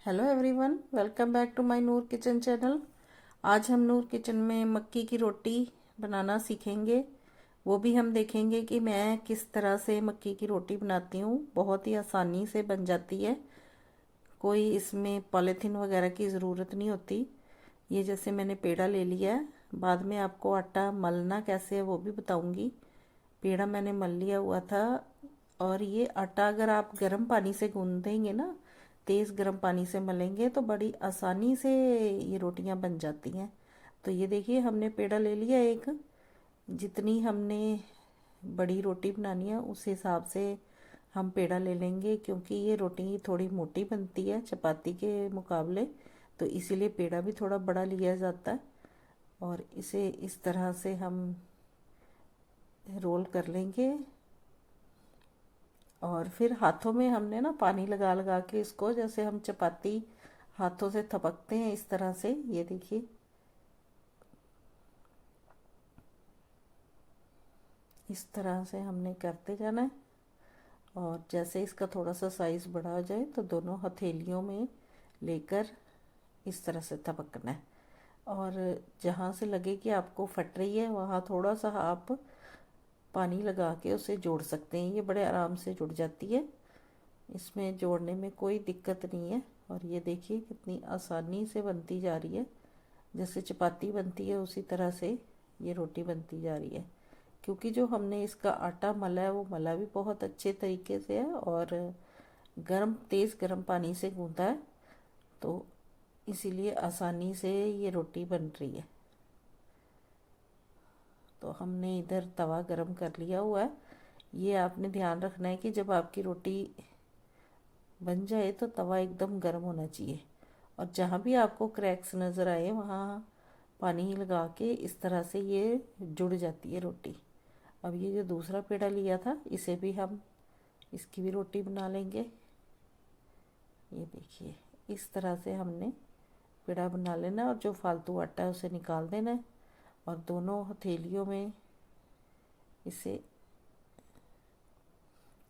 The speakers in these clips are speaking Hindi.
Hello everyone, welcome back to my Noor kitchen channel. आज हम नूर किचन में मक्की की रोटी बनाना सीखेंगे। वो भी हम देखेंगे कि मैं किस तरह से मक्की की रोटी बनाती हूँ। बहुत ही आसानी से बन जाती है, कोई इसमें पॉलीथीन वगैरह की ज़रूरत नहीं होती। ये जैसे मैंने पेड़ा ले लिया है, बाद में आपको आटा मलना कैसे है वो भी बताऊँगी। पेड़ा मैंने मल लिया हुआ था। और ये आटा अगर आप गर्म पानी से गूंदेंगे ना, तेज़ गर्म पानी से मलेंगे तो बड़ी आसानी से ये रोटियां बन जाती हैं। तो ये देखिए, हमने पेड़ा ले लिया एक। जितनी हमने बड़ी रोटी बनानी है उस हिसाब से हम पेड़ा ले लेंगे, क्योंकि ये रोटी थोड़ी मोटी बनती है चपाती के मुकाबले, तो इसीलिए पेड़ा भी थोड़ा बड़ा लिया जाता है। और इसे इस तरह से हम रोल कर लेंगे। और फिर हाथों में हमने ना पानी लगा लगा के इसको, जैसे हम चपाती हाथों से थपकते हैं इस तरह से, ये देखिए इस तरह से हमने करते जाना है। और जैसे इसका थोड़ा सा साइज़ बड़ा हो जाए तो दोनों हथेलियों में लेकर इस तरह से थपकना है। और जहाँ से लगे कि आपको फट रही है वहाँ थोड़ा सा आप पानी लगा के उसे जोड़ सकते हैं, ये बड़े आराम से जुड़ जाती है। इसमें जोड़ने में कोई दिक्कत नहीं है। और ये देखिए कितनी आसानी से बनती जा रही है, जैसे चपाती बनती है उसी तरह से ये रोटी बनती जा रही है। क्योंकि जो हमने इसका आटा मला है वो मला भी बहुत अच्छे तरीके से है, और तेज़ गर्म पानी से गूंदा है, तो इसीलिए आसानी से ये रोटी बन रही है। तो हमने इधर तवा गरम कर लिया हुआ है। ये आपने ध्यान रखना है कि जब आपकी रोटी बन जाए तो तवा एकदम गर्म होना चाहिए, और जहाँ भी आपको क्रैक्स नज़र आए वहाँ पानी लगा के इस तरह से ये जुड़ जाती है रोटी। अब ये जो दूसरा पेड़ा लिया था इसे भी हम इसकी भी रोटी बना लेंगे। ये देखिए इस तरह से हमने पेड़ा बना लेना, और जो फालतू आटा है उसे निकाल देना है। और दोनों हथेलियों में इसे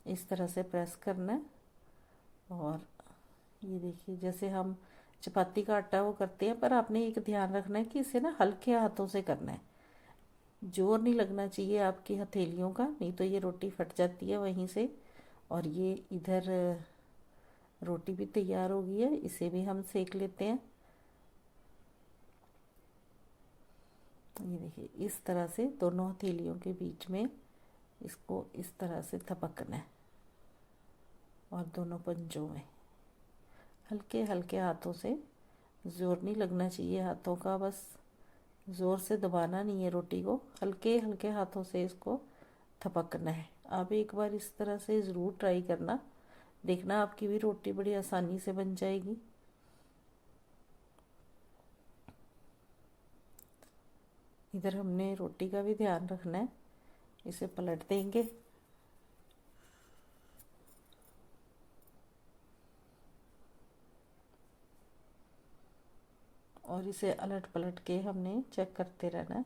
इस तरह से प्रेस करना है। और ये देखिए जैसे हम चपाती का आटा वो करते हैं, पर आपने एक ध्यान रखना है कि इसे ना हल्के हाथों से करना है। जोर नहीं लगना चाहिए आपकी हथेलियों का, नहीं तो ये रोटी फट जाती है वहीं से। और ये इधर रोटी भी तैयार हो गई है, इसे भी हम सेक लेते हैं। ये देखिए इस तरह से दोनों हथेलियों के बीच में इसको इस तरह से थपकना है, और दोनों पंजों में हल्के हल्के हाथों से। ज़ोर नहीं लगना चाहिए हाथों का, बस ज़ोर से दबाना नहीं है रोटी को, हल्के हल्के हाथों से इसको थपकना है। आप एक बार इस तरह से ज़रूर ट्राई करना, देखना आपकी भी रोटी बड़ी आसानी से बन जाएगी। इधर हमने रोटी का भी ध्यान रखना है, इसे पलट देंगे। और इसे अलट पलट के हमने चेक करते रहना है।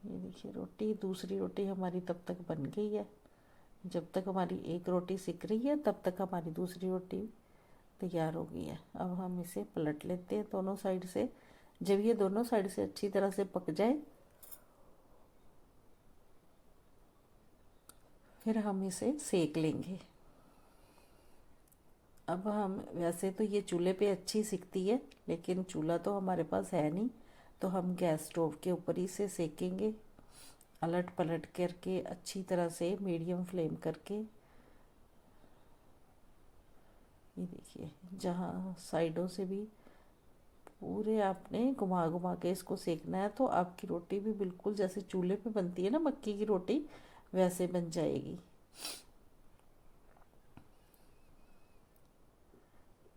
ये देखिए दूसरी रोटी हमारी तब तक बन गई है। जब तक हमारी एक रोटी सिक रही है तब तक हमारी दूसरी रोटी तैयार हो गई है। अब हम इसे पलट लेते हैं दोनों साइड से। जब ये दोनों साइड से अच्छी तरह से पक जाए फिर हम इसे सेक लेंगे। अब हम वैसे तो ये चूल्हे पे अच्छी सिकती है, लेकिन चूल्हा तो हमारे पास है नहीं, तो हम गैस स्टोव के ऊपर ही से सेकेंगे, अलट पलट करके अच्छी तरह से मीडियम फ्लेम करके। ये देखिए जहाँ साइडों से भी पूरे आपने घुमा घुमा के इसको सेकना है, तो आपकी रोटी भी बिल्कुल जैसे चूल्हे पे बनती है ना मक्की की रोटी, वैसे बन जाएगी।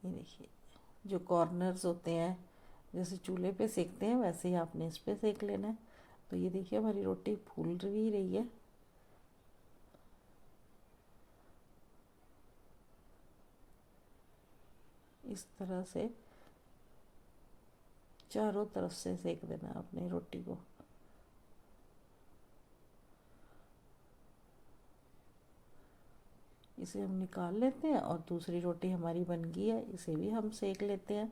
ये देखिए जो कॉर्नर्स होते हैं जैसे चूल्हे पे सेकते हैं वैसे ही आपने इस पे सेक लेना है। तो ये देखिए हमारी रोटी फूल भी रही है। इस तरह से चारों तरफ से सेक देना अपनी रोटी को। इसे हम निकाल लेते हैं और दूसरी रोटी हमारी बन गई है, इसे भी हम सेक लेते हैं।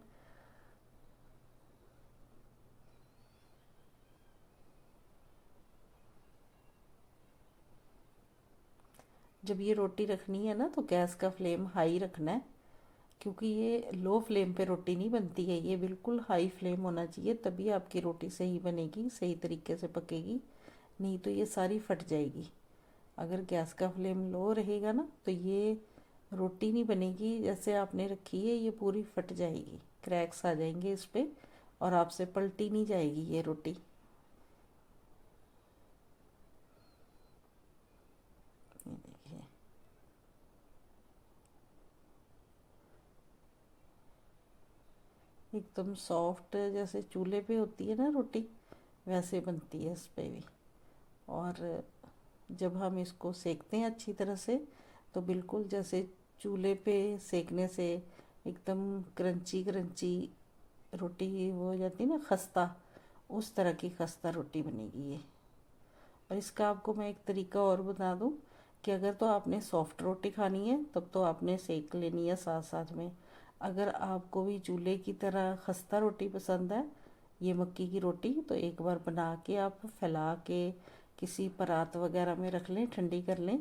जब ये रोटी रखनी है ना तो गैस का फ्लेम हाई रखना है, क्योंकि ये लो फ्लेम पे रोटी नहीं बनती है, ये बिल्कुल हाई फ्लेम होना चाहिए, तभी आपकी रोटी सही बनेगी, सही तरीके से पकेगी, नहीं तो ये सारी फट जाएगी। अगर गैस का फ्लेम लो रहेगा ना तो ये रोटी नहीं बनेगी जैसे आपने रखी है, ये पूरी फट जाएगी, क्रैक्स आ जाएंगे इस पे और आपसे पलटी नहीं जाएगी ये रोटी। ये देखिए, एकदम सॉफ्ट जैसे चूल्हे पे होती है ना रोटी, वैसे बनती है इस पे भी। और जब हम इसको सेकते हैं अच्छी तरह से तो बिल्कुल जैसे चूल्हे पे सेकने से एकदम क्रंची क्रंची रोटी वो हो जाती है ना, खस्ता, उस तरह की खस्ता रोटी बनेगी ये। और इसका आपको मैं एक तरीका और बता दूं कि अगर तो आपने सॉफ्ट रोटी खानी है तब तो आपने सेक लेनी है साथ साथ में। अगर आपको भी चूल्हे की तरह खस्ता रोटी पसंद है, ये मक्की की रोटी, तो एक बार बना के आप फैला के किसी परात वगैरह में रख लें, ठंडी कर लें,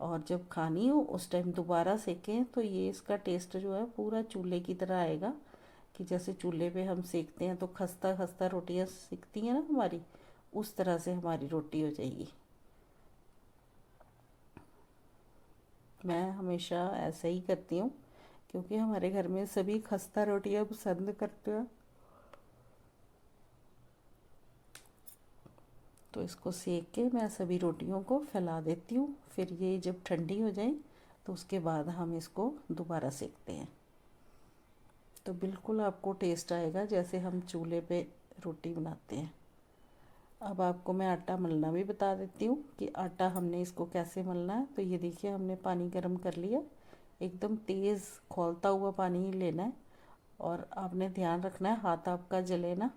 और जब खानी हो उस टाइम दोबारा सेकें तो ये इसका टेस्ट जो है पूरा चूल्हे की तरह आएगा, कि जैसे चूल्हे पे हम सेकते हैं तो खस्ता खस्ता रोटियां सिकती हैं ना हमारी, उस तरह से हमारी रोटी हो जाएगी। मैं हमेशा ऐसा ही करती हूँ, क्योंकि हमारे घर में सभी खस्ता रोटियां पसंद करते हैं। तो इसको सेक के मैं सभी रोटियों को फैला देती हूँ, फिर ये जब ठंडी हो जाए तो उसके बाद हम इसको दोबारा सेकते हैं, तो बिल्कुल आपको टेस्ट आएगा जैसे हम चूल्हे पे रोटी बनाते हैं। अब आपको मैं आटा मलना भी बता देती हूँ कि आटा हमने इसको कैसे मलना है। तो ये देखिए, हमने पानी गर्म कर लिया, एकदम तेज़ खौलता हुआ पानी ही लेना है, और आपने ध्यान रखना है हाथ आपका जले ना।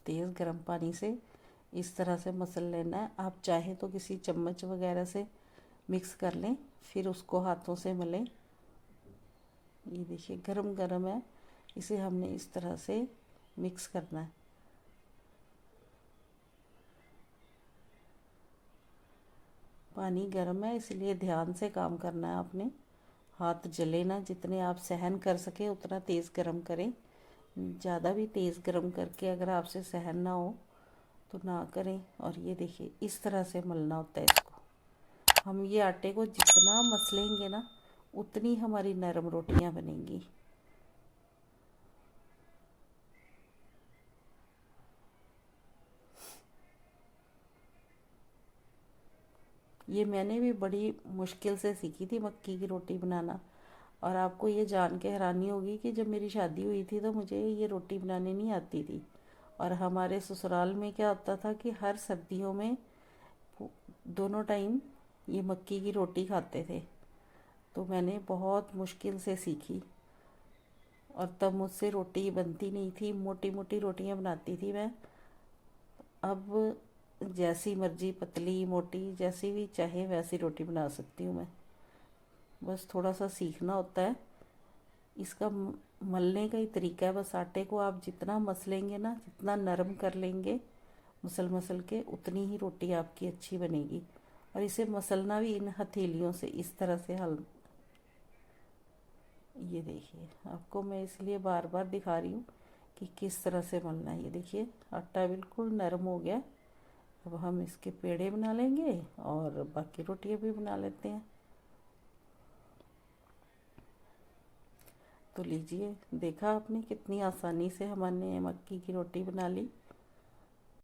तेज़ गर्म पानी से इस तरह से मसल लेना है। आप चाहें तो किसी चम्मच वगैरह से मिक्स कर लें, फिर उसको हाथों से मलें। ये देखिए गरम गरम है, इसे हमने इस तरह से मिक्स करना है। पानी गर्म है इसलिए ध्यान से काम करना है आपने, हाथ जले ना, जितने आप सहन कर सके उतना तेज़ गरम करें। ज़्यादा भी तेज़ गरम करके अगर आपसे सहन ना हो तो ना करें। और ये देखिए इस तरह से मलना होता है इसको। हम ये आटे को जितना मसलेंगे ना उतनी हमारी नरम रोटियां बनेंगी। ये मैंने भी बड़ी मुश्किल से सीखी थी मक्की की रोटी बनाना। और आपको ये जान के हैरानी होगी कि जब मेरी शादी हुई थी तो मुझे ये रोटी बनानी नहीं आती थी। और हमारे ससुराल में क्या होता था कि हर सर्दियों में दोनों टाइम ये मक्की की रोटी खाते थे, तो मैंने बहुत मुश्किल से सीखी। और तब मुझसे रोटी बनती नहीं थी, मोटी मोटी रोटियां बनाती थी मैं। अब जैसी मर्जी, पतली मोटी जैसी भी चाहे वैसी रोटी बना सकती हूँ मैं, बस थोड़ा सा सीखना होता है। इसका मलने का ही तरीका है, बस आटे को आप जितना मसलेंगे ना, जितना नरम कर लेंगे मसल मसल के, उतनी ही रोटी आपकी अच्छी बनेगी। और इसे मसलना भी इन हथेलियों से इस तरह से हल, ये देखिए आपको मैं इसलिए बार बार दिखा रही हूँ कि किस तरह से मलना है। ये देखिए आटा बिल्कुल नरम हो गया। अब हम इसके पेड़े बना लेंगे और बाकी रोटियां भी बना लेते हैं। तो लीजिए, देखा आपने कितनी आसानी से हमने मक्की की रोटी बना ली।